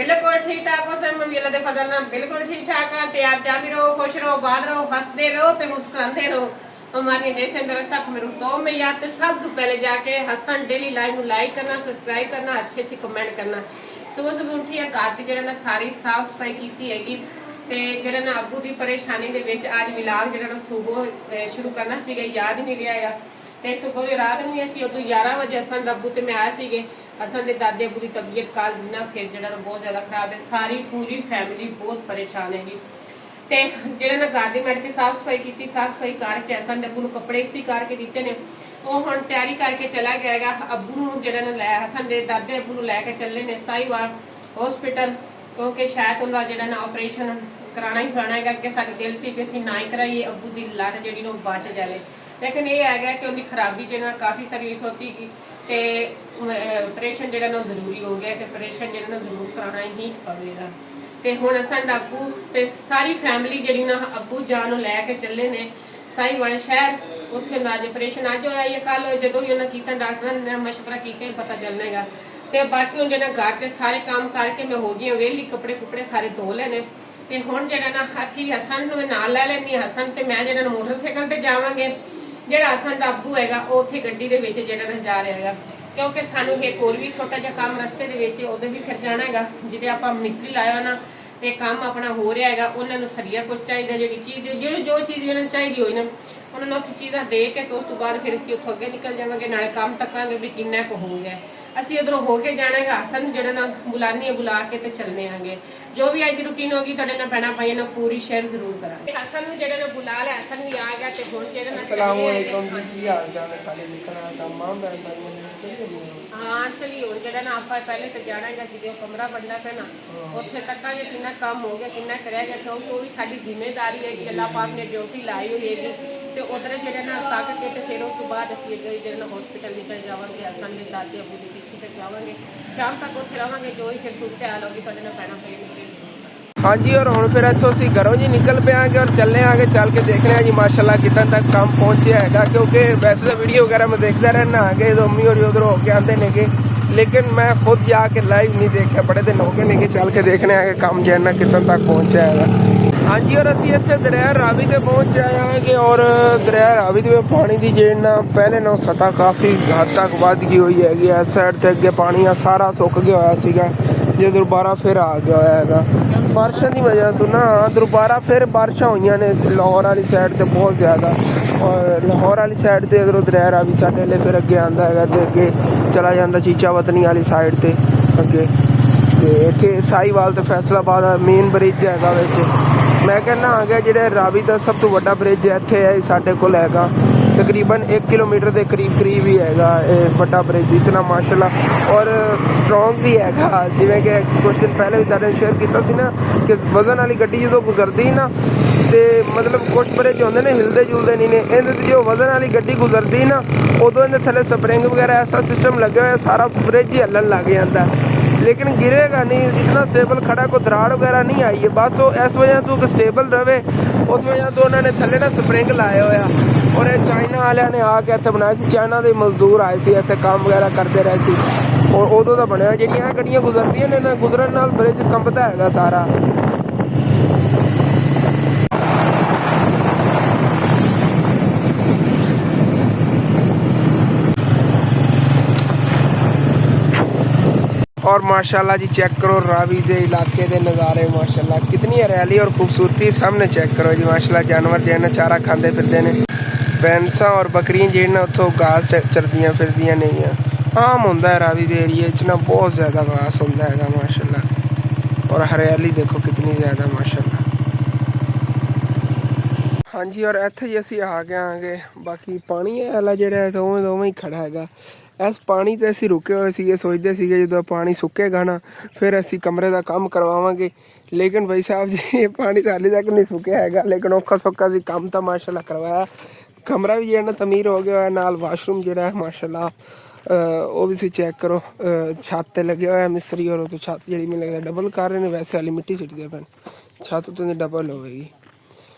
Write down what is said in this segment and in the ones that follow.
बिल्कुल ठीक ठाक हो सब मम्मी अल्लाह दे फजल नाल बिल्कुल ठीक ठाक है ते आप जाते रहो खुश रहो बात रहो हंसते रहो ते मुस्कुराते रहो हमारी नेशन तरफ साथ में तो मैं याद सब तो पहले जाके हसन डेली लाइव ਨੂੰ ਲਾਈਕ ਕਰਨਾ ਸਬਸਕ੍ਰਾਈਬ ਕਰਨਾ ਅੱਛੇ ਸੇ ਕਮੈਂਟ ਕਰਨਾ ਸਵੇਰ ਸਵੇਰ ਉੱਠੀ ਆ ਘਰ ਦੀ ਜਿਹੜਾ ਨਾ ਸਾਰੀ ਸਾਫ ਸਫਾਈ ਕੀਤੀ ਹੈਗੀ ਤੇ ਜਿਹੜਾ ਨਾ ਅੱਬੂ ਦੀ ਪਰੇਸ਼ਾਨੀ ਦੇ ਵਿੱਚ ਅੱਜ ਵਿਲਾਗ ਜਿਹੜਾ ਨਾ ਸਵੇਰ ਸ਼ੁਰੂ ਕਰਨਾ ਸੀਗਾ ਯਾਦ ਹੀ ਨਹੀਂ ਰਿਹਾ ਹੈਗਾ ਤੇ ਸਵੇਰ ਰਾਤ ਨੂੰ ਅਸੀਂ ਉਦੋਂ 11 ਵਜੇ ਹਸਨ ਦਾ ਅੱਬੂ ਤੇ ਮੈਂ ਆਇਆ ਸੀਗੇ हसन के दादे अबू की तबीयत कल ना फिर जो बहुत ज़्यादा खराब है सारी पूरी फैमिली बहुत परेशान हैगी तो जो ना घर की मैड के साफ सफाई की साफ सफाई करके हसन अबू को कपड़े इस्त्री करके दिते ने वो हम तैयारी करके चला गया है अबू जो लाया हसन के दादे अबू लैके चले ने साहिवाल हॉस्पिटल क्योंकि शायद उनका जो ना ऑपरेशन कराना ही कराना है कि साड़ी दिल से भी असी ना ही कराइए अबू की लत जी बच जाए लेकिन ये है कि उनकी खराबी जो काफ़ी सारी होती गई तो ऑपरेशन जो जरूरी हो गया कि ऑपरेशन जो जरूर कराना ही पवेगा तो हुण असन अबू तो सारी फैमिली जी ना अबू जान लैके चले ने साहिवाल शहर उत्थे अज ऑपरेशन अज होया या कल जो भी उन्हें किया डॉक्टर ने मशवरा किया पता चलनेगा तो बाकी हूँ जो घर के सारे काम करके मैं हो गई वेली कपड़े कुपड़े सारे धो लेने तो हुण जो ना असी भी हसन नाल लै लैनी हसन तो मैं जो मोटरसाइकिल पर जावांगे ਜਿਹੜਾ ਹਸਨ ਦਾ ਅੱਬੂ ਹੈਗਾ ਉਹ ਉੱਥੇ ਗੱਡੀ ਦੇ ਵਿੱਚ ਜਿਹੜਾ ਜਾ ਰਿਹਾ ਹੈਗਾ ਕਿਉਂਕਿ ਸਾਨੂੰ ਇੱਕ ਹੋਰ ਵੀ ਛੋਟਾ ਜਿਹਾ ਕੰਮ ਰਸਤੇ ਦੇ ਵਿੱਚ ਉਹਦੇ ਵੀ ਫਿਰ ਜਾਣਾ ਹੈਗਾ ਜਿਹਦੇ ਆਪਾਂ ਮਿਸਤਰੀ ਲਾਇਆ ਨਾ ਤੇ ਕੰਮ ਆਪਣਾ ਹੋ ਰਿਹਾ ਹੈਗਾ ਉਹਨਾਂ ਨੂੰ ਸਰੀਆ ਕੁਝ ਚਾਹੀਦਾ ਜਿਹੜੀ ਚੀਜ਼ ਜੋ ਚੀਜ਼ ਉਹਨਾਂ ਨੂੰ ਚਾਹੀਦੀ ਹੋਈ ਨਾ ਉਹਨਾਂ ਨੂੰ ਉੱਥੇ ਚੀਜ਼ਾਂ ਦੇ ਕੇ ਤੇ ਉਸ ਤੋਂ ਬਾਅਦ ਫਿਰ ਅਸੀਂ ਉੱਥੋਂ ਅੱਗੇ ਨਿਕਲ ਜਾਵਾਂਗੇ ਨਾਲੇ ਕੰਮ ਤੱਕਾਂਗੇ ਵੀ ਕਿੰਨਾ ਕੁ ਹੋ ਗਿਆ ਅਸੀਂ ਉਧਰੋਂ ਹੋ ਕੇ ਜਾਣਾ ਹੈਗਾ ਹਸਨ ਜਿਹੜਾ ਨਾ ਬੁਲਾਨੀ ਹੈ ਬੁਲਾ ਕੇ ਤੇ ਚੱਲਨੇ ਆਂਗੇ जो भी अज की रूटीन होगी ਤੁਹਾਡੇ ਨਾਲ ਭੈਣਾਂ ਭਾਈਆਂ ਨਾਲ पूरी शेयर जरूर ਕਰਾਂਗੇ ਹਸਨ ਨੂੰ ਜਿਹੜਾ ਨਾ ਬੁਲਾ ਲਿਆ ਹਸਨ ਵੀ ਆ ਗਿਆ ਤੇ ਹੁਣ ਜਿਹੜਾ ਨਾ अस्सलाम वालेकुम जी की हाल चाल है सारे लिखना तमाम बहन भाइयों ने हाँ चलिए ਹੁਣ ਜਿਹੜਾ ਨਾ ਆਪਾਂ ਪਹਿਲੇ ਤੇ ਜਾਣਾ ਹੈਗਾ ਜਿਹਦੇ ਕਮਰਾ ਬਣਨਾ ਪੈਣਾ ਉੱਥੇ ਤੱਕਾਂਗੇ ਕਿੰਨਾ ਕੰਮ ਹੋ ਗਿਆ ਕਿੰਨਾ ਕਰਿਆ ਗਿਆ ਕਿਉਂਕਿ ਉਹ ਵੀ ਸਾਡੀ ਜ਼ਿੰਮੇਵਾਰੀ ਹੈ ਕਿ ਅੱਲਾਹ ਪਾਕ ਨੇ ਡਿਊਟੀ ਲਾਈ ਹੋਈ ਹੈਗੀ ਤੇ ਉਧਰ ਜਿਹੜਾ ਨਾ ਤੱਕ ਕੇ ਤੇ ਫਿਰ ਉਸ ਤੋਂ ਬਾਅਦ ਅਸੀਂ ਜਿਹੜਾ ਨਾ ਹਸਪੀਟਲ ਨਿਕਲ ਜਾਵਾਂਗੇ ਹਸਨ ਦੇ ਦਾਦੇ ਅਬੂ ਦੇ ਪਿੱਛੇ ਤੱਕ ਜਾਵਾਂਗੇ शाम तक उत्थे रहांगे जो ही फिर सूरत हाल होगी तुहाडे नाल पैना पेगी। हाँ जी और हुण फिर इत्थों असीं घरों जी निकल पे आगे और चलने आगे चल के देखने जी माशाल्लाह कितना तक काम पहुँचे है क्योंकि वैसे तो वीडियो वगैरह में देखता रहना आगे तो अम्मी और उधर होके आते ने लेकिन मैं खुद जाके लाइव नहीं देखा बड़े दिन हो गए ने चल के देखने आगे काम जो है ना कितना तक पहुँचा है। हाँ जी और असीं इत्थे दरिया रावी ते पहुँच आए हैं और दरिया रावी दे पानी की जेड़ ना पहले नालों सतह काफ़ी हद तक वध गई हुई हैगी इस साइड ते अगे पानी सारा सुक गया होया सीगा जो दोबारा फिर आ गया होया है बारिशों की वजह तो ना दोबारा फिर बारिशां हुई ने लाहौर वाली साइड ते बहुत ज़्यादा और लाहौर वाली साइड ते इधरों दरिया रावी साडे ले फिर अगे आंदा है ते अगे चला जाता चीचा वतनी वाली साइड ते अगे ते इत्थे साहिवाल ते फैसलाबाद मेन ब्रिज हैगा विच मैं कहना आ गया जो रावी का सब तो बड़ा ब्रिज इत्थे है साढ़े को हैगा तकरीबन 1 किलोमीटर के करीब ही हैगा बड़ा ब्रिज इतना माशाल्लाह और स्ट्रोंग भी हैगा जिवें कि कुछ दिन पहले भी तुहाडे शेयर किया सी ना कि वजन वाली गड्डी जो गुजरती ना तो मतलब कुछ ब्रिज होंदे ने हिलते जुलते नहीं ने इहदे जो वजन वाली गड्डी गुजरती ना उदों इहदे थल्ले स्प्रिंग वगैरह ऐसा सिस्टम लगे हुआ सारा ब्रिज ही हलन लग जाता लेकिन गिरेगा नहीं इतना स्टेबल खड़ा कोई दराड़ वगैरह नहीं आई है बस वो इस वजह तो स्टेबल रहे उस वजह तो उन्होंने थले ना स्प्रिंग लाया होया और ये चाइना वाले ने आके इत्थे बनाया सी चाइना के मजदूर आए थे इत्थे काम वगैरह करते रहे सी और उदों का बनया जिहड़ियां गड्डियां गुजरदियां ने गुजरन नाल ब्रिज कंबदा हैगा सारा। और माशाल्लाह जी चेक करो रावी के इलाके के नज़ारे माशाल्लाह कितनी हरियाली और खूबसूरती सामने चेक करो जी माशाल्लाह जानवर जो है चारा खाते फिरते हैं भैंसा और बकरियां जो है उतों घास चरदियाँ फिरदियाँ नहीं आम होंदा है रावी के एरिए ना बहुत ज़्यादा घास होंदा है माशाल्लाह और हरियाली देखो कितनी ज़्यादा माशाल्लाह। हाँ जी और इत्थे जी असीं आ गए आगे बाकी पानी वाला जो उवें ही खड़ा है ਇਸ ਪਾਣੀ ਤੇ ਅਸੀਂ ਰੁਕੇ ਹੋਏ ਸੀਗੇ, ਸੋਚਦੇ ਸੀਗੇ ਜਦੋਂ ਪਾਣੀ ਸੁੱਕੇਗਾ ਨਾ ਫਿਰ ਅਸੀਂ ਕਮਰੇ ਦਾ ਕੰਮ ਕਰਵਾਵਾਂਗੇ। ਲੇਕਿਨ ਭਾਈ ਸਾਹਿਬ ਜੀ ਇਹ ਪਾਣੀ ਤਾਂ ਹਾਲੇ ਤੱਕ ਨਹੀਂ ਸੁੱਕਿਆ ਹੈਗਾ, ਲੇਕਿਨ ਔਖਾ ਸੌਖਾ ਅਸੀਂ ਕੰਮ ਤਾਂ ਮਾਸ਼ਾਅੱਲਾ ਕਰਵਾਇਆ। ਕਮਰਾ ਵੀ ਜਿਹੜਾ ਨਾ ਤਮੀਰ ਹੋ ਗਿਆ ਹੋਇਆ, ਨਾਲ ਵਾਸ਼ਰੂਮ ਜਿਹੜਾ ਹੈ ਮਾਸ਼ਾਅੱਲਾ ਉਹ ਵੀ ਤੁਸੀਂ ਚੈੱਕ ਕਰੋ। ਛੱਤ ਤੇ ਲੱਗਿਆ ਹੋਇਆ ਮਿਸਤਰੀ, ਔਰ ਉਹ ਤੋਂ ਛੱਤ ਜਿਹੜੀ ਮੈਨੂੰ ਲੱਗਦਾ ਡਬਲ ਕਰ ਰਹੇ ਨੇ, ਵੈਸੇ ਵਾਲੀ ਮਿੱਟੀ ਸਿੱਟਦੇ ਪੈਣ, ਛੱਤ ਤੋਂ ਡਬਲ ਹੋਵੇਗੀ।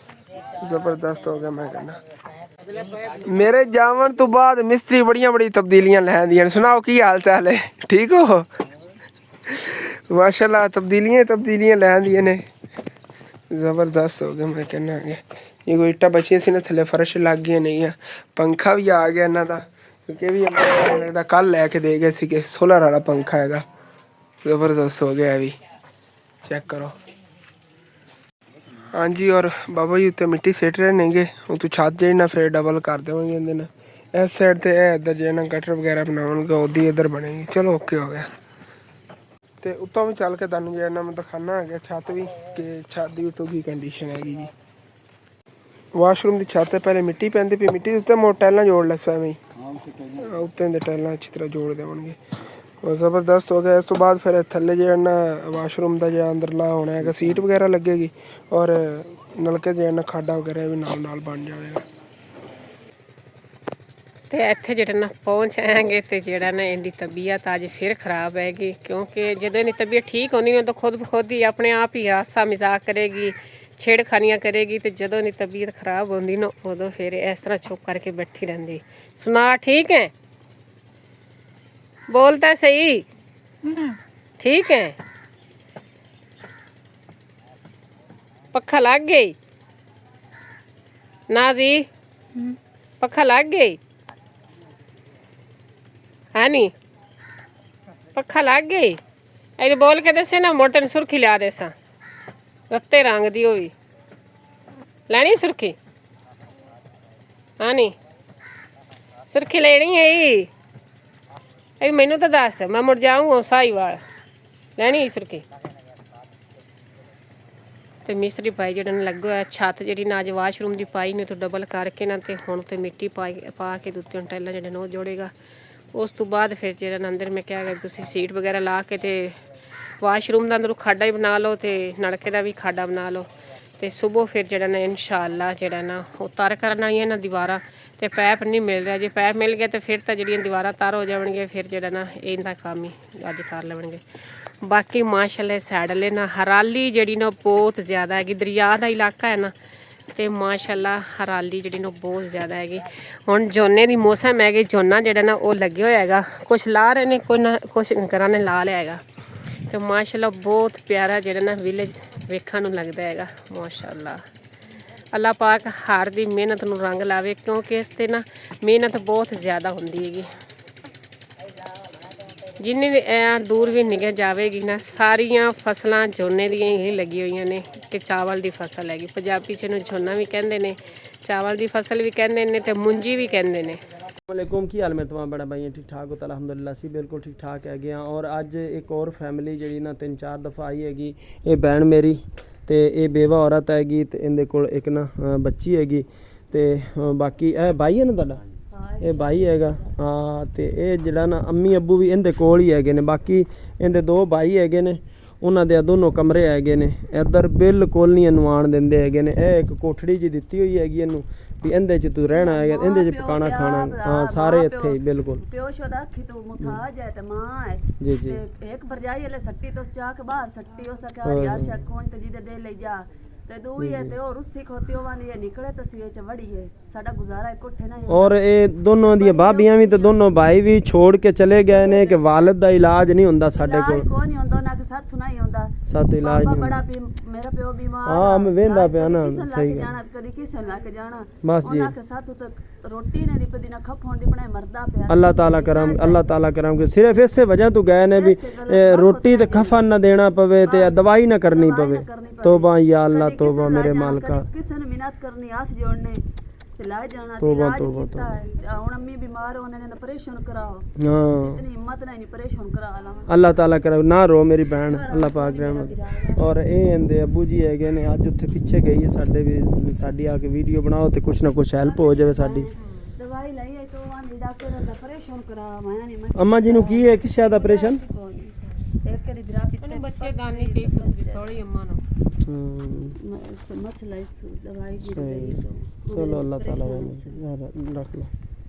ਜ਼ਬਰਦਸਤ ਹੋ ਗਿਆ ਮੈਂ ਕਹਿੰਦਾ। ਮੇਰੇ ਜਾਵਣ ਤੋਂ ਬਾਅਦ ਮਿਸਤਰੀ ਬੜੀਆਂ ਤਬਦੀਲੀਆਂ ਲੈਂਦੀਆਂ ਨੇ। ਸੁਣਾਓ ਕੀ ਹਾਲ ਚਾਲ ਹੈ, ਠੀਕ ਹੋ? ਮਾਸ਼ਾਅੱਲਾ ਤਬਦੀਲੀਆਂ ਲੈਂਦੀਆਂ ਨੇ, ਜ਼ਬਰਦਸਤ ਹੋ ਗਿਆ ਮੈਂ ਕਹਿੰਦਾ। ਇਹ ਕੋਈ ਇੱਟਾਂ ਬਚੀਆਂ ਸੀ ਨਾ ਥੱਲੇ, ਫਰਸ਼ ਲੱਗ ਗਈਆਂ ਨਹੀਂ ਆ। ਪੰਖਾ ਵੀ ਆ ਗਿਆ ਇਹਨਾਂ ਦਾ, ਕਿਉਂਕਿ ਵੀ ਲੱਗਦਾ ਕੱਲ ਲੈ ਕੇ ਦੇ ਗਏ ਸੀਗੇ, ਸੋਲਰ ਵਾਲਾ ਪੰਖਾ ਹੈਗਾ, ਜ਼ਬਰਦਸਤ ਹੋ ਗਿਆ। ਇਹ ਵੀ ਚੈੱਕ ਕਰੋ। ਹਾਂਜੀ, ਔਰ ਬਾਬਾ ਜੀ ਉੱਤੇ ਮਿੱਟੀ ਸਿੱਟ ਰਹੇ ਨੇਗੇ, ਉਹ ਤੋਂ ਛੱਤ ਜਿਹੜੀ ਨਾ ਫਿਰ ਡਬਲ ਕਰ ਦੇਵਾਂਗੇ ਇਹਦੇ ਨਾਲ। ਇਸ ਸਾਈਡ ਤੇ ਇਹ ਇੱਧਰ ਜੇ ਨਾ ਗਟਰ ਵਗੈਰਾ ਬਣਾਉਣਗੇ, ਉਹਦੀ ਇੱਧਰ ਬਣੇਗੀ। ਚਲੋ ਓਕੇ ਹੋ ਗਿਆ। ਤੇ ਉੱਤੋਂ ਵੀ ਚੱਲ ਕੇ ਤੁਹਾਨੂੰ ਜਿਹੜਾ ਨਾ ਮੈਂ ਦਿਖਾਉਣਾ ਹੈਗਾ ਛੱਤ ਵੀ, ਕਿ ਛੱਤ ਦੀ ਉੱਤੋਂ ਕੀ ਕੰਡੀਸ਼ਨ ਹੈਗੀ ਜੀ। ਵਾਸ਼ਰੂਮ ਦੀ ਛੱਤ ਤੇ ਪਹਿਲੇ ਮਿੱਟੀ ਪੈਂਦੀ ਪਈ, ਮਿੱਟੀ ਦੇ ਉੱਤੇ ਮੋਟਰ ਟਾਈਲਾਂ ਜੋੜ ਲੈ ਐਵੇਂ ਉੱਤੇ ਦੇ ਟਾਈਲਾਂ ਅੱਛੀ ਤਰ੍ਹਾਂ ਜੋੜ ਦੇਵਾਂਗੇ। ਔਰ ਜ਼ਬਰਦਸਤ ਹੋ ਗਿਆ। ਇਸ ਤੋਂ ਬਾਅਦ ਫਿਰ ਥੱਲੇ ਜਿਹੜਾ ਨਾ ਵਾਸ਼ਰੂਮ ਦਾ ਜਿਹੜਾ ਅੰਦਰਲਾ ਹੋਣਾ ਹੈਗਾ, ਸੀਟ ਵਗੈਰਾ ਲੱਗੇਗੀ, ਔਰ ਨਲਕੇ ਜਿਹੜਾ ਨਾ ਖਾਡਾ ਵਗੈਰਾ ਵੀ ਨਾਲ ਬਣ ਜਾਵੇਗਾ। ਤੇ ਇੱਥੇ ਜਿਹੜਾ ਨਾ ਪਹੁੰਚ ਆਏਗੇ ਤੇ ਜਿਹੜਾ ਨਾ ਇਹਦੀ ਤਬੀਅਤ ਅੱਜ ਫਿਰ ਖਰਾਬ ਹੈਗੀ, ਕਿਉਂਕਿ ਜਦੋਂ ਇਹਦੀ ਤਬੀਅਤ ਠੀਕ ਹੋਣੀ ਉਦੋਂ ਖੁਦ ਹੀ ਆਪਣੇ ਆਪ ਹੀ ਹਾਸਾ ਮਜ਼ਾਕ ਕਰੇਗੀ, ਛੇੜਖਾਨੀਆਂ ਕਰੇਗੀ। ਤੇ ਜਦੋਂ ਇਹਦੀ ਤਬੀਅਤ ਖਰਾਬ ਹੁੰਦੀ ਨਾ ਉਦੋਂ ਫਿਰ ਇਸ ਤਰ੍ਹਾਂ ਚੁੱਪ ਕਰਕੇ ਬੈਠੀ ਰਹਿੰਦੀ। ਸੁਣਾ ਠੀਕ ਹੈ, बोलता सही, ठीक है। पक्खा लग गई नाजी, पक्खा लग गई है नी, पक्खा लग गई। ऐसे बोल के दसे ना मोटे ने सुर्खी लिया दे सा, रत्ते रंग दी होवी लैनी सुर्खी, हाँ नी सुर्खी लेनी है। मैनू तो दस, मैं मुड़ जाऊँगा साहीवाल लैनी सुर्खी। तो मिस्त्री भाई जो लगे हुआ छत जी ना अज वाशरूम की पाई ने तो डबल करके ना तो हुण तो मिट्टी पा के दुत्ते टाइलां जो वो जोड़ेगा। उस तो बाद फिर जो अंदर मैं क्या तुम सीट वगैरह ला के तो वाशरूम का अंदरों खाडा ही बना लो, तो नलके का भी खाडा बना लो। तो सुबह फिर जो ना इंशाअल्लाह जो ना वो तर करना ही है ना दीवारा, तो पैप नहीं मिल रहा। जो पैप मिल गया तो फिर तो जी दीवारा तर हो जाएंगे, फिर जो ना इनका काम ही अज कर लेंगे। बाकी माशाअल्लाह सैडले ना हराली जी ना बहुत ज़्यादा है, दरिया का इलाका है ना, तो माशाअल्लाह हराली जी ना बहुत ज़्यादा हैगी। हुण झोने की मौसम है, झोना जो ना वो लगे हुआ है, कुछ ला रहे ने, कुछ घरां ने ला लिया है। तो माशाअल्लाह बहुत प्यारा जो ना विलेज वेखण नूं लगदा है माशाअल्लाह। अल्लाह पाक हर दी मेहनत नूं रंग लावे, क्योंकि इस ते ना मेहनत बहुत ज़्यादा होंदी हैगी। जिन्नी दूर भी निगह जाएगी ना सारिया फसलां झोने दी ही लगी हुई ने, कि चावल की फसल हैगी। पंजाबी च इहनूं झोना भी कहंदे ने, चावल की फसल भी कहंदे ने, ते मुंजी भी कहंदे ने। वालेकुम, की हाल में तमाम बड़ा भाई ठीक ठाक हो? अलहमदुलिल्लाह सी बिल्कुल ठीक ठाक है गया। और अज एक और फैमिली जी ना 3-4 दफ़ा आई हैगी। ये भैन मेरी तो ये बेवा औरत हैगी, तो इहदे कोल एक ना बच्ची हैगी, तो बाकी ए भाई है ना तुहाडा, ये भाई हैगा। हाँ, तो ये जिहड़ा ना अम्मी अब्बू भी इहदे कोल ही हैगे ने। बाकी इहदे 2 भाई हैगे ने, उन्हां दे दोनों कमरे हैगे ने। इधर बिल्कुल नहीं इहनूं आण दिंदे हैगे ने। ये एक कोठड़ी जी दित्ती हुई हैगी इहनूं भी इहदे च तू रहना है, इहदे च पकाना खाना। हाँ, सारे इत्थे ही बिल्कुल। प्यो शोदा अखी तो मुथाज है, ते मां है जी जी। एक भरजाई ले सट्टी तो चाह के बाहर सट्टी हो सके यार शक खोज ते जिदे दे ले जा ते दूई है ते और रुस्सी खोती होवानी है निकले तस्वीर च वड़ी है। साडा गुजारा है कोठे ना। और ये दोनों दी भाबियां भी ते दोनों भाई भी छोड़ के चले गए ने कि वालिद दा इलाज नहीं हुंदा साडे कोल। कोई नहीं हुंदा ना कि साथ नहीं हुंदा, साथ इलाज नहीं बड़ा मेरा प्यो बीमार। हां, मैं वेंदा पिया ना, सही जाना कदी किसे लाके जाना बस जी। ओना के साथ तो रोटी ने दी पदी ना खप होंदी बनाए मरदा पिया। अल्लाह ताला करम, अल्लाह ताला करम के सिर्फ इसे वजह तो गए ने भी रोटी ते खफन ना देना पवे ते दवाई ना करनी पवे। तौबा या अल्लाह, तौबा मेरे मालिका। किसे ने मिन्नत करनी, हाथ जोड़ने ते ला जाना। तौबा इलाज तौबा कीता है। हुण अम्मी बीमार होने ने ऑपरेशन कराओ। हां, इतनी हिम्मत नहीं ऑपरेशन करा ला। अल्लाह ताला करे ना रो मेरी बहन, अल्लाह पाक रहमत। और ये इंदे अब्बू जी हैगे ने, अज उत्थे पिछे गई है साडे भी, साडी आके वीडियो बनाओ ते कुछ ना कुछ हेल्प हो जावे साडी। ਦਵਾਈ ਲਈ ਹੈ ਤੋਂ ਆਂਦੀ ਡਾਕਟਰ ਦਾ ਆਪਰੇਸ਼ਨ ਕਰਾ ਮੈਂ ਨਹੀਂ ਅੰਮਾ ਜੀ ਨੂੰ ਕੀ ਹੈ ਕਿਸ ਸ਼ਾਇਦ ਆਪਰੇਸ਼ਨ ਇੱਕ ਕਰੀ ਵਿਰਾ ਪਿੱਤੇ ਉਹਨੂੰ ਬੱਚੇ ਦਾਨੀ ਚਾਹੀ ਸੁਸਰੀ ਸੋਲੀ ਅੰਮਾ ਨੂੰ ਮਸਲਾ ਇਸ ਦਵਾਈ ਦੀ ਸਹੀ। ਗਈ ਤੋਂ ਚਲੋ ਅੱਲਾਹ ਤਾਲਾ ਰੱਖ लो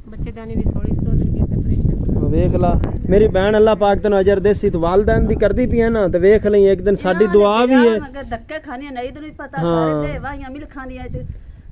ਬੱਚੇ ਦਾਨੀ ਦੀ ਸੋਲੀ ਸੋਲ ਦੀ ਆਪਰੇਸ਼ਨ ਵੇਖ ਲਾ ਮੇਰੀ ਭੈਣ ਅੱਲਾਹ ਪਾਕ ਤੈਨੂੰ ਅਜਰ ਦੇਸੀ ਤੇ ਵਾਲदैन ਦੀ ਕਰਦੀ ਪਈ ਹੈ ਨਾ ਤੇ ਵੇਖ ਲਈ ਇੱਕ ਦਿਨ ਸਾਡੀ ਦੁਆ ਵੀ ਹੈ ਮਗਰ ਧੱਕੇ ਖਾਣੀਆਂ ਨਹੀਂ ਤੈਨੂੰ ਪਤਾ ਸਾਰੇ ਤੇ ਵਾਹੀਆਂ ਮਿਲ ਖਾਣੀਆਂ ਚ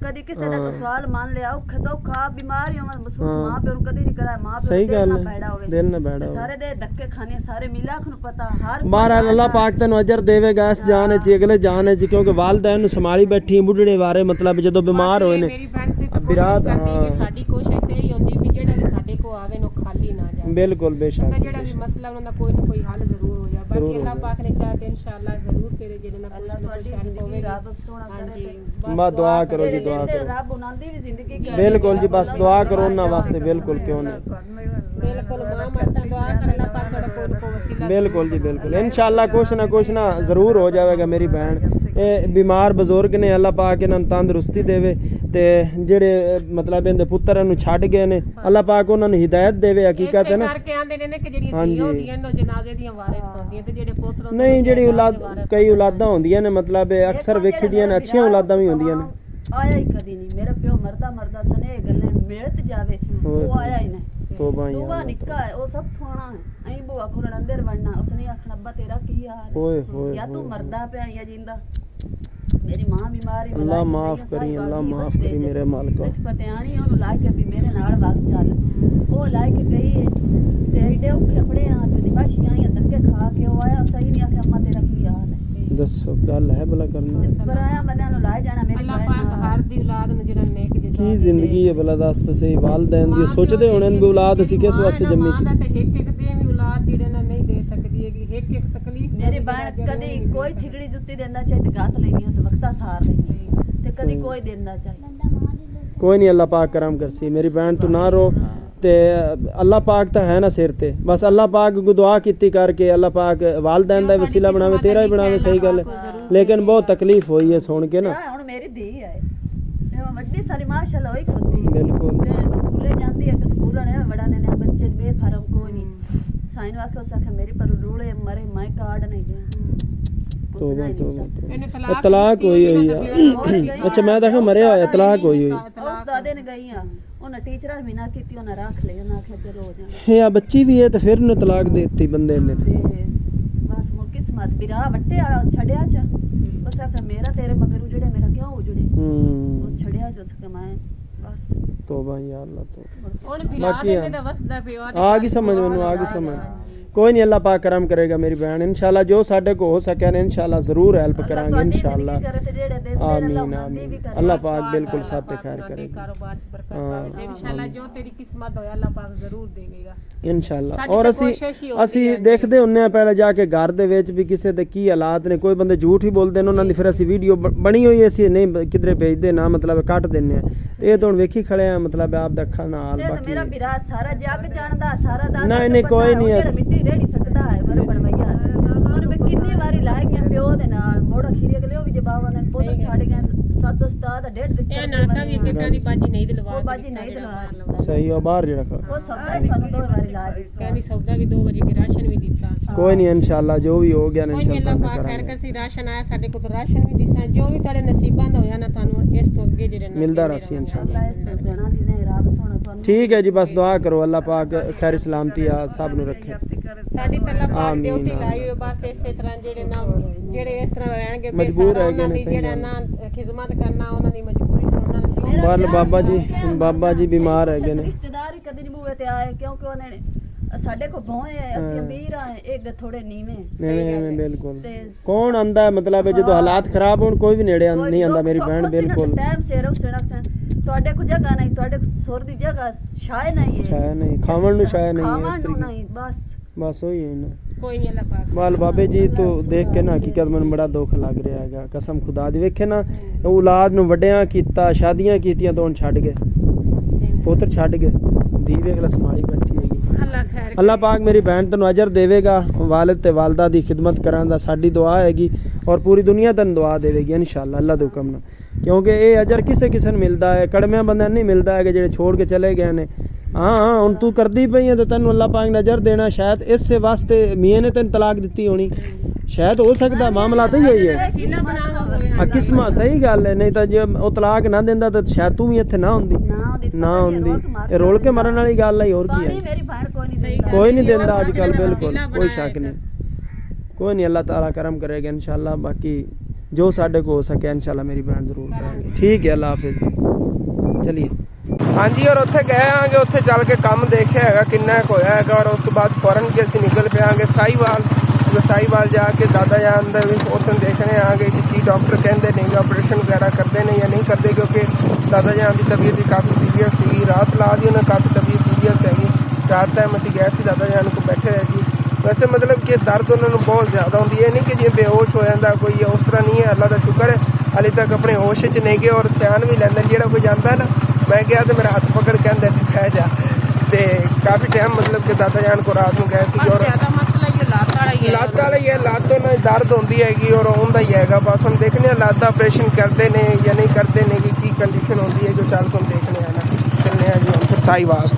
ਕਦੀ ਕਿਸੇ ਦਾ ਕੋਈ ਸਵਾਲ ਮੰਨ ਲਿਆ ਔਖਾ ਤੋਂ ਔਖਾ ਬਿਮਾਰੀਆਂ ਮਹਿਸੂਸ ਮਾਂ ਪਿਓ ਨੂੰ ਕਦੀ ਨਹੀਂ ਕਰਾਇਆ ਮਾਂ ਪਿਓ ਸਹੀ ਗੱਲ ਹੈ ਪੈੜਾ ਹੋਵੇ ਦਿਲ ਨਾ ਬੈੜਾ ਤੇ ਸਾਰੇ ਦੇ ਧੱਕੇ ਖਾਣੇ ਸਾਰੇ ਮਿਲਾਖ ਨੂੰ ਪਤਾ ਹਰ ਮਹਾਰਾਜ ਅੱਲਾਹ ਪਾਕ ਤੈਨੂੰ ਅਜਰ ਦੇਵੇਗਾ ਇਸ ਜਾਨ ਚ ਅਗਲੇ ਜਾਨ ਚ ਕਿਉਂਕਿ ਵਾਲदैन ਨੂੰ ਸੰਭਾਲੀ ਬੈਠੀ ਬੁੱਢੜੇ ਬਾਰੇ ਮਤਲਬ ਜਦੋਂ ਬਿਮਾਰ ਹੋਏ ਨੇ ਮੇਰੀ ਭੈਣ ਸੇ ਤਾਂ ਵਿਰਾਟ, ਕੋਸ਼ਿਸ਼ ਕਰਦੀ ਹਾਂ। ਕਿ ਸਾਡੀ ਕੋਸ਼ਿਸ਼ ਤੇ ਹੀ ਹੁੰਦੀ ਵੀ ਜਿਹੜਾ ਵੀ ਸਾਡੇ ਕੋ ਆਵੇ ਨੂੰ ਖਾਲੀ ਨਾ ਜਾਏ ਬਿਲਕੁਲ ਬੇਸ਼ੱਕ ਤਾਂ ਜਿਹੜਾ ਵੀ ਮਸਲਾ ਉਹਨਾਂ ਦਾ ਕੋਈ ਨਾ ਕੋਈ ਹੱਲ ਜ਼ਰੂਰ ਹੋ ਜਾ ਬਾਕੀ ਅੱਲਾਹ ਪਾਕ ਨੇ ਚਾਹਿਆ ਤੇ ਇਨਸ਼ਾਅੱਲਾ ਜ਼ਰੂਰ ਤੇਰੇ ਜਿਹੜੇ ਨਾ ਕੁਛ ਨਾ ਕੁਛ ਹੱਲ ਹੋਵੇਗਾ ਰੱਬ ਸੋਹਣਾ ਹਾਂਜੀ ਕਰੇ ਮਾ ਦੁਆ ਕਰੋ ਜੀ ਦੁਆ ਤੇ ਕਰੋ ਰੱਬ ਉਹਨਾਂ ਦੀ ਵੀ ਜ਼ਿੰਦਗੀ ਕਰੇ ਬਿਲकुल जी बस दुआ करो ना वास्ते बिल्कुल क्यों नहीं ਬਿਲਕੁਲ ਮਾਂ ਮਾਤਾ ਦੁਆ ਕਰ ਅੱਲਾਹ ਪਾਕ ਤੁਹਾਡਾ ਕੋਈ ਨਾ ਕੋਈ ਵਸੀਲਾ बिल्कुल जी बिल्कुल इंशाल्लाह कुछ ना जरूर हो जाएगा मेरी बहन ਇਹ ਬਿਮਾਰ ਬਜ਼ੁਰਗ ਨੇ ਅੱਲਾਹ ਪਾਕ ਇਹਨਾਂ ਨੂੰ ਤੰਦਰੁਸਤੀ ਦੇਵੇ ਤੇ ਜਿਹੜੇ ਮਤਲਬ ਇਹਦੇ ਪੁੱਤਰਾਂ ਨੂੰ ਛੱਡ ਗਏ ਨੇ ਅੱਲਾਹ ਪਾਕ ਉਹਨਾਂ ਨੂੰ ਹਿਦਾਇਤ ਦੇਵੇ ਹਕੀਕਤ ਹੈ ਨਾ ਕਰਕੇ ਆਂਦੇ ਨੇ ਕਿ ਜਿਹੜੀਆਂ ਧੀਆਂ ਹੁੰਦੀਆਂ ਨੇ ਉਹ ਜਨਾਜ਼ੇ ਦੀਆਂ ਵਾਰਿਸ ਹੁੰਦੀਆਂ ਤੇ ਜਿਹੜੇ ਪੁੱਤਰ ਹੁੰਦੇ ਨਹੀਂ ਜਿਹੜੀ ਔਲਾਦ ਕਈ ਔਲਾਦਾਂ ਹੁੰਦੀਆਂ ਨੇ ਮਤਲਬ ਇਹ ਅਕਸਰ ਵੇਖੀਆਂ ਨੇ ਅੱਛੀਆਂ ਔਲਾਦਾਂ ਵੀ ਹੁੰਦੀਆਂ ਨੇ ਆਇਆ ਹੀ ਕਦੀ ਨਹੀਂ ਮੇਰਾ ਪਿਓ ਮਰਦਾ ਸਨੇ ਗੱਲਾਂ ਮਿਲਤ ਜਾਵੇ ਉਹ ਆਇਆ ਹੀ ਨਹੀਂ ਤੋਬਾ ਹੀ ਦੁਆ ਨਿੱਕਾ ਹੈ ਉਹ ਸਭ ਥੋਣਾ ਹੈ ਐਂ ਬੁਆ ਖੋਲਣ ਅੰਦਰ ਵੜਨਾ ਉਸਨੇ ਆਖਣਾ ਅੱਬਾ ਤੇਰਾ ਕੀ ਹਾਲ ਹੈ ਓਏ ਹੋਏ या तू मरदा पे या जिंदा मेरी मां बीमारी अल्लाह माफ करी अल्लाह माफ करी मेरे मालिक पतियानी ਉਹਨੂੰ ਲਾ ਕੇ ਵੀ ਮੇਰੇ ਨਾਲ ਵਗ ਚੱਲ ਉਹ ਲਾ ਕੇ ਗਈ ਤੇ ਐਡੇ ਔਖੇ ਆਪਣੇ ਆ ਤੇ ਨਿਵਾਸੀਆਂ ਆਈਆਂ ਧੱਕੇ ਖਾ ਕੇ ਉਹ ਆਇਆ ਸਹੀ ਨਹੀਂ ਆਖਿਆ ਅੰਮਾ ਤੇਰਾ ਕੀ ਹਾਲ ਹੈ ਦੱਸੋ ਗੱਲ ਹੈ ਭਲਾ ਕਰਨੀ ਪਰ ਆਇਆ ਬੰਦਿਆਂ ਨੂੰ ਲਾ ਜਾਣਾ ਮੇਰੀ ਅੱਲਾਹ ਪਾਕ ਹਰ ਦੀ ਔਲਾਦ ਨੂੰ ਜਿਹੜਾ ਨੇਕ ਜਿੱਦਾਂ ਕੀ ਜ਼ਿੰਦਗੀ ਹੈ ਭਲਾ ਦੱਸ ਸਹੀ ਵਾਲदैन ਦੀ ਸੋਚਦੇ ਹੋਣੇ ਨੇ ਵੀ ਔਲਾਦ ਅਸੀਂ ਕਿਸ ਵਾਸਤੇ ਜੰਮੀ ਸੀ ਮਾਂ ਦਾ ਤੇ ਇੱਕ ਦੇ ਵੀ ਔਲਾਦ ਜਿਹੜੇ ਨਾਲ ਨਹੀਂ ਦੇ ਸਕਦੀ ਹੈਗੀ ਇੱਕ ਤਕਲੀਫ ਮੇਰੀ ਬਾਤ ਕਦੀ ਕੋਈ ਠਿਗੜੀ ਜੁੱਤੀ ਦਿੰਦਾ ਚਾਹੇ ਤੇ ਗਾਤ ਲੈਣੀ ਤੇ ਵਕਤਾ ਸਾਰ ਲੈਣੀ ਤੇ ਕਦੀ ਕੋਈ ਦਿੰਦਾ ਚਾਹੇ ਕੋਈ ਨਹੀਂ ਅੱਲਾਹ ਪਾਕ ਕਰਮ ਕਰਸੀ ਮੇਰੀ ਭੈਣ ਤੂੰ ਨਾ ਰੋ ਤੇ ਅੱਲਾਹ ਪਾਕ ਤਾਂ ਹੈ ਨਾ ਸਿਰ ਤੇ ਬਸ ਅੱਲਾਹ ਪਾਕ ਨੂੰ ਦੁਆ ਕੀਤੀ ਕਰਕੇ ਅੱਲਾਹ ਪਾਕ ਵਾਲदैन ਦਾ ਵਸੀਲਾ ਬਣਾਵੇ ਤੇਰਾ ਵੀ ਬਣਾਵੇ ਸਹੀ ਗੱਲ ਹੈ ਲੇਕਿਨ ਬਹੁਤ ਤਕਲੀਫ ਹੋਈ ਹੈ ਸੁਣ ਕੇ ਨਾ ਹੁਣ ਮੇਰੀ ਧੀ ਹੈ ਇਹ ਵੱਡੀ ਸਾਰੀ ਮਾਸ਼ਾਅੱਲਾ ਹੋਈ ਖੁੱਦੀ ਬਿਲਕੁਲ ਤੇ ਸਕੂਲੇ ਜਾਂਦੀ ਹੈ ਕਿ ਸਕੂਲ ਵਾਲੇ ਬੜਾ ਨੇ ਬੱਚੇ ਬੇਫਰਮ ਕੋਈ ਨਹੀਂ ਸਾਈਨ ਵਾਕੇ ਸਕੇ ਮੇਰੀ ਪਰ ਰੂਲੇ ਮਰੇ ਮੈਂ ਕਾਰਡ ਨਹੀਂ ਗਿਆ ਤੋਬਾ ਇਹਨੇ ਤਲਾਕ ਹੋਈ ਆ ਅੱਛਾ ਮੈਂ ਤਾਂ ਮਰਿਆ ਹੋਇਆ ਤਲਾਕ ਹੋਈ ਉਸ ਦਾਦੇ ਨੇ ਗਈ ਆ ਉਹਨਾਂ ਟੀਚਰਾਂ ਨੇ ਮਿਨਾ ਕੀਤੀ ਉਹਨਾਂ ਰੱਖ ਲਿਆ ਉਹਨਾਂ ਆਖਿਆ ਚਲੋ ਹੋ ਜਾਣਾ ਇਹ ਆ ਬੱਚੀ ਵੀ ਹੈ ਤੇ ਫਿਰ ਉਹਨੇ ਤਲਾਕ ਦੇ ਦਿੱਤੀ ਬੰਦੇ ਨੇ ਤੇ ਬਸ ਮੁਰ ਕਿਸਮਤ ਬਿਰਾ ਵੱਟੇ ਵਾਲਾ ਛੜਿਆ ਚ ਬਸ ਆਖਿਆ ਮੇਰਾ ਤੇਰੇ ਮਗਰੂ ਜਿਹੜੇ ਮੇਰਾ ਕਿਉਂ ਉਜੜੇ ਉਹ ਛੜਿਆ ਚ ਸਕੇ ਮੈਂ ਬਸ ਤੋਬਾ ਯਾ ਅੱਲਾਹ ਤੋਬਾ ਹੁਣ ਫਿਲਹਾਲ ਇਹਨੇ ਦਾ ਵਸਦਾ ਪਿਓ ਆ ਗਈ ਸਮਝ ਮੈਨੂੰ ਆ ਗਈ ਸਮਝ ਕੋਈ ਨਹੀਂ ਅੱਲਾਹ ਪਾਕ ਕਰਮ ਕਰੇਗਾ ਮੇਰੀ ਭੈਣ ਇਨਸ਼ਾਅੱਲਾ ਜੋ ਸਾਡੇ ਕੋ ਹੋ ਸਕਿਆ ਨੇ ਇਨਸ਼ਾਅੱਲਾ ਜ਼ਰੂਰ ਹੈਲਪ ਕਰਾਂਗੇ ਇਨਸ਼ਾਅੱਲਾ ਆਮੀਨ ਆਮੀਨ ਅੱਲਾਹ ਪਾਕ ਬਿਲਕੁਲ ਸਭ ਤੇ ਖੈਰ ਕਰੇਗਾ ਕਾਰੋਬਾਰ ਚ ਬਰਕਤ ਪਾਵੇ ਤੇ ਇਨਸ਼ਾਅੱਲਾ ਜੋ ਤੇਰੀ ਕਿਸਮਤ ਹੋਇਆ ਅੱਲਾਹ ਪਾਕ ਜ਼ਰੂਰ ਦੇਵੇਗਾ ਇਨਸ਼ਾਅੱਲਾ ਸਾਡੀ ਔਰ ਤਾਂ ਅਸੀਂ ਕੋਸ਼ਿਸ਼ ਹੀ ਹੁੰਦੀ ਅਸੀਂ ਹੈ ਦੇਖਦੇ ਹੁੰਨੇ ਆ ਪਹਿਲਾਂ ਜਾ ਕੇ ਘਰ ਦੇ ਵਿੱਚ ਵੀ ਕਿਸੇ ਦੇ ਕੀ ਹਾਲਾਤ ਨੇ ਕੋਈ ਬੰਦੇ ਝੂਠ ਹੀ ਬੋਲਦੇ ਨੇ ਉਹਨਾਂ ਦੀ ਫਿਰ ਅਸੀਂ ਵੀਡੀਓ ਬਣੀ ਹੋਈ ਅਸੀਂ ਨਹੀਂ ਕਿਧਰੇ ਭੇਜਦੇ ਨਾ ਮਤਲਬ ਕੱਟ ਦਿੰਨੇ ਆ ਇਹ ਤਾਂ ਹੁਣ ਵੇਖੀ ਖੜੇ ਆ ਮਤਲਬ ਆਪ ਦਾ ਅੱਖਾਂ ਨਾਲ ਬਾਕੀ ਮੇਰਾ ਵੀਰਾ ਸਾਰਾ ਜੱਗ ਜਾਣਦਾ ਸਾਰਾ ਦਾ ਨਹੀਂ ਕੋਈ ਨਹੀਂ ਹੈ ਮਿੱਟੀ ਰੇੜੀ ਸਕਦਾ ਹੈ ਵਰ ਬਣਵਾਈਆ ਉਹਨੇ ਮੈਂ ਕਿੰਨੀ ਵਾਰੀ ਲਾਇ ਗਿਆ ਪਿਓ ਦੇ ਨਾਲ ਮੋੜ ਅਖੀਰੇ ਅਗਲੇ ਉਹ ਵੀ ਜਵਾਬ ਨੇ ਪੁੱਤ ਛੱਡ ਗਏ ਸੱਤ ਉਸਤਾਦ ਡੇਢ ਦਿੱਤਾ ਇਹ ਨਲਕਾ ਵੀ ਕਿੱਕਾਂ ਦੀ ਬਾਜੀ ਨਹੀਂ ਦਿਲਵਾ ਉਹ ਬਾਜੀ ਨਹੀਂ ਦਿਲਵਾ ਸਹੀ ਉਹ ਬਾਹਰ ਜਿਹੜਾ ਉਹ ਸਭ ਨੇ ਸਾਨੂੰ ਦੋ ਵਾਰੀ ਲਾ ਦਿੱਤਾ ਕਹਿੰਦੀ ਸੌਦਾ ਵੀ 2 ਵਜੇ ਕੇ ਰਾਸ਼ਨ ਵੀ ਦਿੱਤਾ ਕੋਈ ਨਹੀਂ ਇਨਸ਼ਾਅੱਲਾ ਜੋ ਵੀ ਹੋ ਗਿਆ ਨਾ ਕੋਈ ਨਹੀਂ ਅੱਲਾਹ ਇਨਸ਼ਾਅੱਲਾ ਪਾਕ ਖੈਰ ਕਰਸੀ ਰਾਸ਼ਨ ਆਇਆ ਸਾਡੇ ਕੋਲ ਤਾਂ ਰਾਸ਼ਨ ਵੀ ਦਿਸਾ ਜੋ ਵੀ ਤੁਹਾਡੇ ਨਸੀਬਾਂ ਦਾ ਹੋਇਆ ਨਾ ਤੁਹਾਨੂੰ ਇਸ ਤੋਂ ਅੱਗੇ ਜਿਹੜੇ ਮਿਲਦਾ ਰਹੀ ਇਨਸ਼ਾਅੱਲਾ ਅੱਲਾ ਇਸ ਤੋਂ ਗਣਾ ਦੀ ਨੇ ਰੱਬ ਸੋਹਣਾ ਤੁਹਾਨੂੰ ਠੀਕ ਹੈ ਜੀ ਬਸ ਦੁਆ ਕਰੋ ਅੱਲਾਹ ਪਾਕ ਖੈਰ ਸਲਾਮਤੀ ਆ ਸਭ ਨੂੰ ਰੱਖੇ ਸਾਡੀ ਤਾਂ ਅੱਲਾਹ ਪਾਕ ਡਿਊਟੀ ਲਾਈ ਹੋਈ ਬਸ ਇਸੇ ਤਰ੍ਹਾਂ ਜਿਹੜੇ ਇਸ ਤਰ੍ਹਾਂ ਰਹਿਣਗੇ ਮਜਬੂਰ ਹੈਗੇ ਨੇ ਸਹੀ ਜਿਹੜਾ ਨਾ ਖਿਦਮਤ ਕਰਨਾ ਉਹਨਾਂ ਦੀ ਮਜਬੂਰੀ ਸੁਣਨ ਬਾਲ ਬਾਬਾ ਜੀ ਬਿਮਾਰ ਹੈਗੇ ਨੇ ਰਿਸ਼ਤੇਦਾਰ ਹੀ ਕਦੀ ਨਹੀਂ ਬੂਏ ਤੇ ਆਏ ਕਿਉਂਕਿ ਉਹਨੇ ਨੇ ਸਾਡੇ ਕੋ ਭੋਏ ਅਸੀਂ ਅਮੀਰ ਆ ਇਹ ਥੋੜੇ ਨੀਵੇਂ ਨਹੀਂ ਬਿਲਕੁਲ ਕੌਣ ਆਂਦਾ ਮਤਲਬ ਜਦੋਂ ਹਾਲਾਤ ਖਰਾਬ ਹੋਣ ਕੋਈ ਵੀ ਨੇੜੇ ਨਹੀਂ ਆਂਦਾ ਮੇਰੀ ਭੈਣ ਬਿਲਕੁਲ ਟਾਈਮ ਸਿਰ ਉਸ ਤੁਹਾਡੇ ਕੋ ਜਗ੍ਹਾ ਨਹੀਂ ਤੁਹਾਡੇ ਸੁਰ ਦੀ ਜਗ੍ਹਾ ਸ਼ਾਇ ਨਹੀਂ ਹੈ ਸ਼ਾਇ ਨਹੀਂ ਖਾਵਣ ਨੂੰ ਸ਼ਾਇ ਨਹੀਂ ਹੈ ਖਾਵਣ ਨੂੰ ਨਹੀਂ ਬਸ ਉਹੀ ਹੈ ਨਾ ਕੋਈ ਨਹੀਂ ਅੱਲਾਹ ਪਾਕ ਬਾਲ ਬਾਬੇ ਜੀ ਤੋਂ ਦੇਖ ਕੇ ਨਾ ਹਕੀਕਤ ਮੈਨੂੰ ਬੜਾ ਦੁੱਖ ਲੱਗ ਰਿਹਾ ਹੈਗਾ ਕਸਮ ਖੁਦਾ ਦੀ ਵੇਖੇ ਨਾ ਔਲਾਦ ਨੂੰ ਵੱਡਿਆਂ ਕੀਤਾ ਸ਼ਾਦੀਆਂ ਕੀਤੀਆਂ ਤੋਂ ਹੁਣ ਛੱਡ ਗਏ ਪੁੱਤਰ ਛੱਡ ਗਏ ਧੀ ਵੇਖ ਲੈ ਸੰਭਾਲੀ ਬੈਠੀ ਹੈਗੀ ਅੱਲਾਹ ਖੈਰ ਅੱਲਾਹ ਪਾਕ ਮੇਰੀ ਭੈਣ ਤੈਨੂੰ ਅਜਰ ਦੇਵੇਗਾ ਵਾਲਿਦ ਤੇ ਵਾਲਦਾ ਦੀ ਖਿਦਮਤ ਕਰਨ ਦਾ ਸਾਡੀ ਦੁਆ ਹੈਗੀ ਔਰ ਪੂਰੀ ਦੁਨੀਆ ਤੈਨੂੰ ਦੁਆ ਦੇਵੇਗੀ ਇਨਸ਼ਾਅੱਲਾ ਅੱਲਾਹ ਦੇ ਹੁਕਮ ਨਾਲ ਕਿਉਂਕਿ ਇਹ ਅਜਰ ਕਿਸੇ ਕਿਸੇ ਨੂੰ ਮਿਲਦਾ ਹੈ, ਕੜਮਿਆਂ ਬੰਦਿਆਂ ਨੂੰ ਨਹੀਂ ਮਿਲਦਾ ਹੈ ਕਿ ਜਿਹੜੇ ਛੋੜ ਕੇ ਚਲੇ ਗਏ ਨੇ। ਹਾਂ ਹੁਣ ਤੂੰ ਕਰਦੀ ਪਈ ਹੈ ਤੇ ਤੈਨੂੰ ਅੱਲਾਹ ਪਾਕ ਨੇ ਅਜਰ ਦੇਣਾ, ਸ਼ਾਇਦ ਇਸੇ ਵਾਸਤੇ ਮੀਆਂ ਨੇ ਤੈਨੂੰ ਤਲਾਕ ਦਿੱਤੀ ਹੋਣੀ, ਸ਼ਾਇਦ ਹੋ ਸਕਦਾ ਮਾਮਲਾ ਤਾਂ ਹੀ ਹੈ। ਕਿਸਮਾ ਸਹੀ ਗੱਲ ਹੈ, ਨਹੀਂ ਤਾਂ ਜੇ ਉਹ ਤਲਾਕ ਨਾ ਦਿੰਦਾ ਤਾਂ ਸ਼ਾਇਦ ਤੂੰ ਵੀ ਇੱਥੇ ਨਾ ਹੁੰਦੀ। ਇਹ ਰੋਲ ਕੇ ਮਰਨ ਵਾਲੀ ਗੱਲ ਹੈ, ਹੋਰ ਕੀ ਹੈ। ਮੇਰੀ ਭੈਣ ਕੋਈ ਨਹੀਂ ਦਿੰਦਾ ਅੱਜ ਕੱਲ, ਬਿਲकुल कोई शक नहीं, कोई नहीं, अल्लाह ताला करम करेगा इंशाल्लाह। बाकी जो साढ़े को हो सके इंशाल्लाह मेरी बहन जरूर करेंगे। ठीक है, अल्लाह हाफिज, चलिए। हाँ जी, और उत्थे गए आंगे, उत्थे चल के काम देखिया हैगा किन्ना कुछ होया हैगा, और उस तो बाद फौरन के असीं निकल पे आंगे साहिवाल जाके दादा जान दे भी उत्थे देखने आंगे कि की डॉक्टर कहंदे ने ऑपरेशन वगैरह करते ने या नहीं करते, क्योंकि दादा जान की तबीयत भी काफ़ी सीरियस सी, रात ला दी उन्हें काफ़ी तबीयत सीरियस हैगी। रात टाइम असीं गए सी दादा जान को बैठे रहे सी। वैसे मतलब कि दर्द उन्होंने बहुत ज़्यादा होती है, नहीं कि जी बेहोश हो जाता कोई, उस तरह नहीं है। अल्लाह का शुक्र है हाले तक अपने होश च नहीं गए, और सियान भी लैंदे जो कोई जाता है ना, मैं गया तो मेरा हाथ पकड़ के अंदर ठह जा, तो काफ़ी टाइम मतलब कि दादा जान को रात में गए सी। और ਲੱਤ ਵਾਲਾ ਹੀ ਹੈ, ਲੱਤ ਉਹਨਾਂ ਦੀ ਦਰਦ ਹੁੰਦੀ ਹੈਗੀ ਔਰ ਹੁੰਦਾ ਹੀ ਹੈਗਾ। ਬਸ ਹੁਣ ਦੇਖਦੇ ਹਾਂ ਲੱਤ ਦਾ ਆਪਰੇਸ਼ਨ ਕਰਦੇ ਨੇ ਜਾਂ ਨਹੀਂ ਕਰਦੇ ਨੇ, ਕਿ ਕੀ ਕੰਡੀਸ਼ਨ ਹੁੰਦੀ ਹੈ, ਜੋ ਚੱਲ ਤੋਂ ਦੇਖਦੇ ਹਾਂ ਨਾ। ਚੱਲਦੇ ਹਾਂ ਜੀ ਹੁਣ ਫਿਰ ਸਾਹੀਵਾਲ।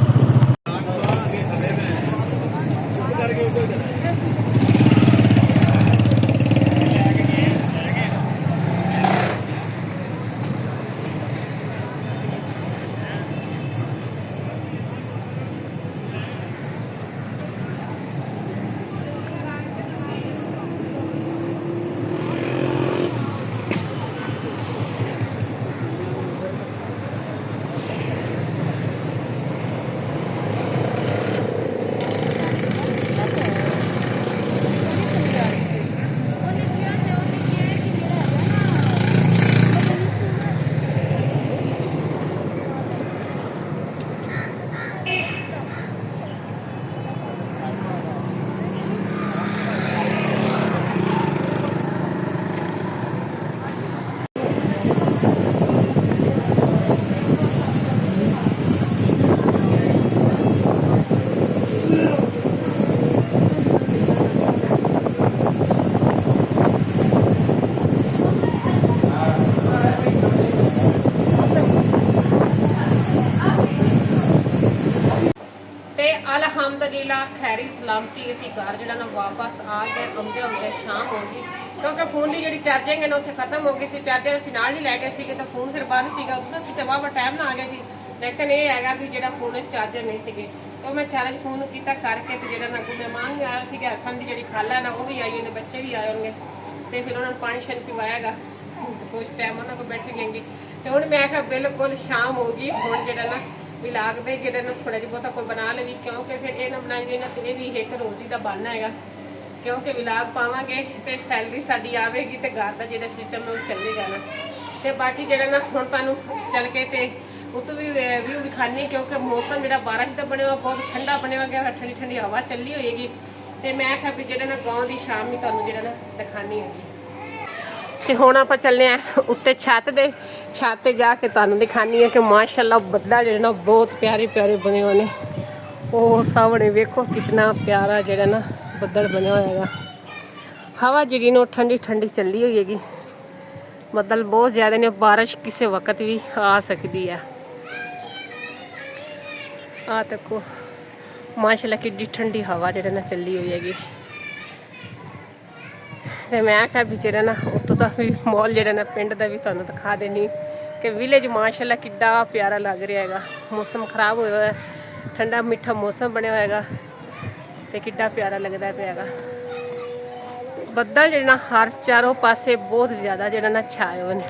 ਅਲਹਮਦੁਲਿਲਾ ਖੈਰੀ ਸਲਾਮਤੀ ਅਸੀਂ ਘਰ ਜਿਹੜਾ ਨਾ ਵਾਪਸ ਆ ਗਏ। ਆਉਂਦੇ ਸ਼ਾਮ ਹੋ ਗਈ, ਕਿਉਂਕਿ ਫੋਨ ਦੀ ਜਿਹੜੀ ਚਾਰਜਿੰਗ ਹੈ ਨਾ ਉੱਥੇ ਖਤਮ ਹੋ ਗਈ ਸੀ। ਚਾਰਜਰ ਅਸੀਂ ਨਾਲ ਨਹੀਂ ਲੈ ਗਏ ਸੀਗੇ ਤਾਂ ਫੋਨ ਫਿਰ ਬੰਦ ਸੀਗਾ ਉੱਤੋਂ ਸੀ, ਤੇ ਵਾਵਾ ਟਾਈਮ ਨਾਲ ਆ ਗਏ ਸੀ। ਲੇਕਿਨ ਇਹ ਹੈਗਾ ਵੀ ਜਿਹੜਾ ਫੋਨ ਵਿੱਚ ਚਾਰਜਰ ਨਹੀਂ ਸੀਗੇ, ਤਾਂ ਮੈਂ ਚੈਲੰਜ ਫੋਨ ਕੀਤਾ ਕਰਕੇ ਤੇ ਜਿਹੜਾ ਨਾ ਕੋਈ ਮਹਿਮਾਨ ਵੀ ਆਇਆ ਸੀਗਾ, ਹਸਨ ਦੀ ਜਿਹੜੀ ਖਾਲਾ ਨਾ ਉਹ ਵੀ ਆਈ ਹੋਈ, ਬੱਚੇ ਵੀ ਆਏ ਹੋਣਗੇ, ਤੇ ਫਿਰ ਉਹਨਾਂ ਨੂੰ ਪਾਣੀ ਸ਼ਾਨੀ ਪਿਵਾਇਆਗਾ, ਕੁਝ ਟਾਈਮ ਉਹਨਾਂ ਕੋਲ ਬੈਠੇ ਗਏਗੇ। ਤੇ ਹੁਣ ਮੈਂ ਕਿਹਾ ਬਿਲਕੁਲ ਸ਼ਾਮ ਹੋ ਗਈ, ਹੁਣ ਜਿਹੜਾ ਨਾ ਵਿਲਾਗ ਦੇ ਜਿਹੜੇ ਨਾ ਥੋੜਾ ਜਿਹਾ ਬਹੁਤਾ ਕੋਈ ਬਣਾ ਲਵੀ, ਕਿਉਂਕਿ ਫਿਰ ਇਹ ਨਾ ਬਣਾਈਏ ਨਾ ਤੇ ਇਹ ਵੀ ਇੱਕ ਰੋਜ਼ੀ ਦਾ ਬਣਨਾ ਹੈਗਾ। ਕਿਉਂਕਿ ਵਿਲਾਗ ਪਾਵਾਂਗੇ ਤੇ ਸੈਲਰੀ ਸਾਡੀ ਆਵੇਗੀ ਤੇ ਘਰ ਦਾ ਜਿਹੜਾ ਸਿਸਟਮ ਹੈ ਉਹ ਚੱਲੇਗਾ ਨਾ। ਤੇ ਬਾਕੀ ਜਿਹੜਾ ਨਾ ਹੁਣ ਤੁਹਾਨੂੰ ਚੱਲ ਕੇ ਤੇ ਉਤੋਂ ਵੀ ਵਿਊ ਵਿਖਾਣੀ, ਕਿਉਂਕਿ ਮੌਸਮ ਜਿਹੜਾ ਬਾਰਿਸ਼ ਦਾ ਬਣਿਆ ਬਹੁਤ ਠੰਡਾ ਬਣਿਆ ਗਿਆ, ਠੰਡੀ ਠੰਡੀ ਹਵਾ ਚੱਲੀ ਹੋਏਗੀ। ਤੇ ਮੈਂ ਕਿਹਾ ਵੀ ਜਿਹੜਾ ਨਾ ਗਾਉਂ ਦੀ ਸ਼ਾਮ ਹੀ ਤੁਹਾਨੂੰ ਜਿਹੜਾ ਨਾ ਦਿਖਾਣੀ ਹੈਗੀ। ਤੇ ਹੁਣ ਆਪਾਂ ਚੱਲੇ ਆ ਉੱਤੇ ਛੱਤ ਤੇ ਜਾ ਕੇ ਤੁਹਾਨੂੰ ਦਿਖਾਣੀ ਹੈ ਕਿ ਮਾਸ਼ਾਅੱਲਾ ਬੱਦਲ ਜਿਹੜੇ ਨਾ ਬਹੁਤ ਪਿਆਰੇ ਪਿਆਰੇ ਬਣੇ ਹੋਏ ਨੇ। ਉਹ ਸਾਹਮਣੇ ਵੇਖੋ ਕਿੰਨਾ ਪਿਆਰਾ ਜਿਹੜਾ ਨਾ ਬੱਦਲ ਬਣਿਆ ਹੋਇਆ ਹੈਗਾ। ਹਵਾ ਜਿਹੜੀ ਨਾ ਠੰਡੀ ਠੰਡੀ ਚੱਲੀ ਹੋਈ ਹੈਗੀ। ਬੱਦਲ ਬਹੁਤ ਜ਼ਿਆਦਾ ਨੇ, ਬਾਰਿਸ਼ ਕਿਸੇ ਵਕਤ ਵੀ ਆ ਸਕਦੀ ਹੈ। ਆ ਦੇਖੋ ਮਾਸ਼ਾਅੱਲਾ ਕਿੰਨੀ ਠੰਡੀ ਹਵਾ ਜਿਹੜਾ ਨਾ ਚੱਲੀ ਹੋਈ ਹੈਗੀ। ਤੇ ਮੈਂ ਕਿਹਾ ਵੀ ਜਿਹੜਾ ਨਾ ਉੱਤੋਂ ਦਾ ਵੀ ਮਾਹੌਲ ਜਿਹੜਾ ਨਾ ਪਿੰਡ ਦਾ ਵੀ ਤੁਹਾਨੂੰ ਦਿਖਾ ਦੇਣੀ ਕਿ ਵਿਲੇਜ ਮਾਸ਼ਾਅੱਲਾ ਕਿੱਡਾ ਪਿਆਰਾ ਲੱਗ ਰਿਹਾ ਹੈਗਾ। ਮੌਸਮ ਖਰਾਬ ਹੋਇਆ ਹੋਇਆ, ਠੰਡਾ ਮਿੱਠਾ ਮੌਸਮ ਬਣਿਆ ਹੋਇਆ ਹੈਗਾ ਤੇ ਕਿੱਡਾ ਪਿਆਰਾ ਲੱਗਦਾ ਪਿਆ ਹੈਗਾ। ਬੱਦਲ ਜਿਹੜਾ ਨਾ ਹਰ ਚਾਰੋਂ ਪਾਸੇ ਬਹੁਤ ਜ਼ਿਆਦਾ ਜਿਹੜਾ ਨਾ ਛਾਏ ਹੋਏ ਨੇ,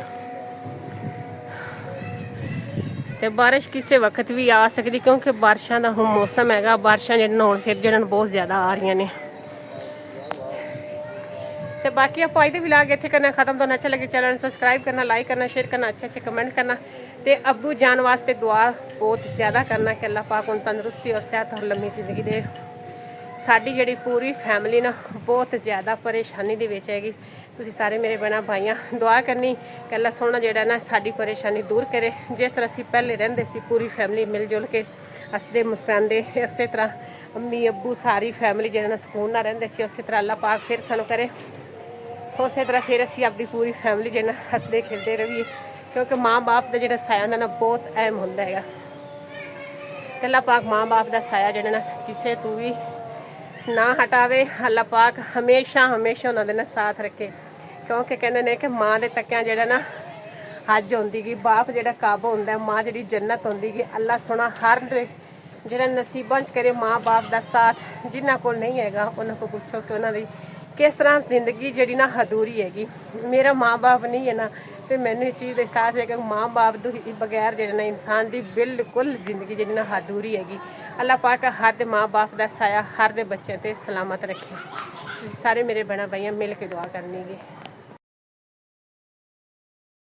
ਤੇ ਬਾਰਿਸ਼ ਕਿਸੇ ਵਕਤ ਵੀ ਆ ਸਕਦੀ, ਕਿਉਂਕਿ ਬਾਰਿਸ਼ਾਂ ਦਾ ਹੁਣ ਮੌਸਮ ਹੈਗਾ। ਬਾਰਿਸ਼ਾਂ ਜਿਹੜੀਆਂ ਹੁਣ ਫਿਰ ਜਿਹੜਾ ਬਹੁਤ ਜ਼ਿਆਦਾ ਆ ਰਹੀਆਂ ਨੇ। ਤੇ ਬਾਕੀ ਆਪਾਂ ਇਹਦੇ ਵਲੌਗ ਇੱਥੇ ਕਰਨਾ ਖਤਮ। ਤੁਹਾਨੂੰ ਅੱਛਾ ਲੱਗੇ ਚੈਨਲ ਨੂੰ ਸਬਸਕ੍ਰਾਈਬ ਕਰਨਾ, ਲਾਈਕ ਕਰਨਾ, ਸ਼ੇਅਰ ਕਰਨਾ, ਅੱਛੇ ਕਮੈਂਟ ਕਰਨਾ, ਤੇ ਅੱਬੂ ਜਾਨ ਵਾਸਤੇ ਦੁਆ ਬਹੁਤ ਜ਼ਿਆਦਾ ਕਰਨਾ ਕਿ ਅੱਲਾਹ ਪਾਕ ਉਹਨੂੰ ਤੰਦਰੁਸਤੀ ਔਰ ਸਿਹਤ ਔਰ ਲੰਮੀ ਜ਼ਿੰਦਗੀ ਦੇ। ਸਾਡੀ ਜਿਹੜੀ ਪੂਰੀ ਫੈਮਿਲੀ ਨਾ ਬਹੁਤ ਜ਼ਿਆਦਾ ਪਰੇਸ਼ਾਨੀ ਦੇ ਵਿੱਚ ਹੈਗੀ। ਤੁਸੀਂ ਸਾਰੇ ਮੇਰੇ ਭੈਣਾਂ ਭਾਈਆਂ ਦੁਆ ਕਰਨੀ ਕਿ ਅੱਲਾਹ ਸੋਹਣਾ ਜਿਹੜਾ ਨਾ ਸਾਡੀ ਪਰੇਸ਼ਾਨੀ ਦੂਰ ਕਰੇ। ਜਿਸ ਤਰ੍ਹਾਂ ਅਸੀਂ ਪਹਿਲੇ ਰਹਿੰਦੇ ਸੀ ਪੂਰੀ ਫੈਮਿਲੀ ਮਿਲ ਜੁਲ ਕੇ ਹੱਸਦੇ ਮੁਸਕਰਾਉਂਦੇ, ਇਸੇ ਤਰ੍ਹਾਂ ਅੰਮੀ ਅੱਬੂ ਸਾਰੀ ਫੈਮਿਲੀ ਜਿਹੜਾ ਨਾ ਸਕੂਨ ਨਾਲ ਰਹਿੰਦੇ ਸੀ, ਉਸੇ ਤਰ੍ਹਾਂ ਅੱਲਾਹ ਪਾਕ ਫਿਰ ਸਾਨੂੰ ਕਰੇ। ਉਸੇ ਤਰ੍ਹਾਂ ਫਿਰ ਅਸੀਂ ਆਪਣੀ ਪੂਰੀ ਫੈਮਿਲੀ ਜਿਹੜਾ ਹੱਸਦੇ ਖੇਡਦੇ ਰਹੀਏ। ਕਿਉਂਕਿ ਮਾਂ-ਬਾਪ ਦਾ ਜਿਹੜਾ ਸਾਇਆ ਹੁੰਦਾ ਨਾ ਬਹੁਤ ਅਹਿਮ ਹੁੰਦਾ ਹੈਗਾ। ਤੇ ਅੱਲਾਹ ਪਾਕ ਮਾਂ-ਬਾਪ ਦਾ ਸਾਇਆ ਜਿਹੜਾ ਨਾ ਕਿਸੇ ਤੋਂ ਵੀ ਨਾ ਹਟਾਵੇ। ਅੱਲਾਹ ਪਾਕ ਹਮੇਸ਼ਾ ਉਹਨਾਂ ਦੇ ਨਾਲ ਸਾਥ ਰੱਖੇ, ਕਿਉਂਕਿ ਕਹਿੰਦੇ ਨੇ ਕਿ ਮਾਂ ਦੇ ਤੱਕਿਆਂ ਜਿਹੜਾ ਨਾ ਹੱਜ ਹੁੰਦੀ ਗੀ, ਬਾਪ ਜਿਹੜਾ ਕਾਬਾ ਹੁੰਦਾ, ਮਾਂ ਜਿਹੜੀ ਜੰਨਤ ਹੁੰਦੀ ਗੀ। ਅੱਲਾਹ ਸੋਹਣਾ ਹਰ ਜਿਹੜਾ ਨਸੀਬਾਂ 'ਚ ਕਰੇ ਮਾਂ-ਬਾਪ ਦਾ ਸਾਥ। ਜਿਨ੍ਹਾਂ ਕੋਲ ਨਹੀਂ ਹੈਗਾ ਉਹਨਾਂ ਕੋਲ ਪੁੱਛੋ ਕਿ ਉਹਨਾਂ ਦੀ ਕਿਸ ਤਰ੍ਹਾਂ ਜ਼ਿੰਦਗੀ ਜਿਹੜੀ ਨਾ ਅਧੂਰੀ ਹੈਗੀ। ਮੇਰਾ ਮਾਂ-ਬਾਪ ਨਹੀਂ ਹੈ ਨਾ, ਤੇ ਮੈਨੂੰ ਇਸ ਚੀਜ਼ ਦਾ ਅਹਿਸਾਸ ਹੈ ਕਿ ਮਾਂ-ਬਾਪ ਤੋਂ ਬਗੈਰ ਜਿਹੜਾ ਨਾ ਇਨਸਾਨ ਦੀ ਬਿਲਕੁਲ ਜ਼ਿੰਦਗੀ ਜਿਹੜੀ ਨਾ ਅਧੂਰੀ ਹੈਗੀ। ਅੱਲਾਹ ਪਾਕ ਹਰ ਦੇ ਮਾਂ-ਬਾਪ ਦਾ ਸਾਇਆ ਹਰ ਦੇ ਬੱਚਿਆਂ ਤੇ ਸਲਾਮਤ ਰੱਖੇ। ਤੁਸੀਂ ਸਾਰੇ ਮੇਰੇ ਭੈਣਾਂ ਭਾਈਆਂ ਮਿਲ ਕੇ ਦੁਆ ਕਰਨੀ ਗੀ।